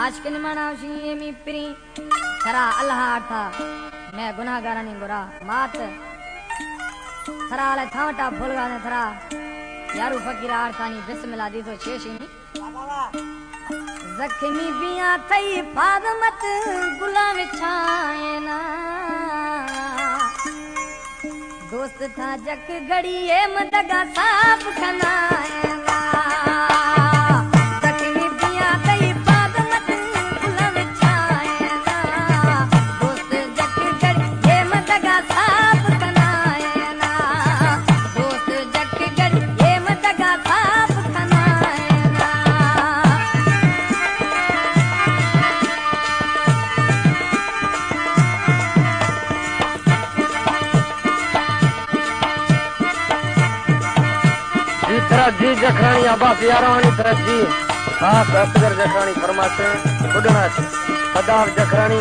आज के निमाना she me pre सरा अल्लाह आता मैं गुनाहगारानी गुरा मात सरा ले थावटा फुलगा ने थरा यारू फकीर आरसानी बिस्मिल्लाह दी तो शेषिनी जख्मी बिया थई फादमत गुलाम छायना दोस्त था जक गड़िए मदगा साफ खनाएगा जख्मी बिया थई फादमत गुलाम छायना दोस्त जक गड़िए मदगा साफ खनाएगा दोस्त जक गड़िए मदगा साफ जी जखरानी आबा प्यारानी तरह जी खास असगर जखरानी फरमाते उड़ना सदाब जखरानी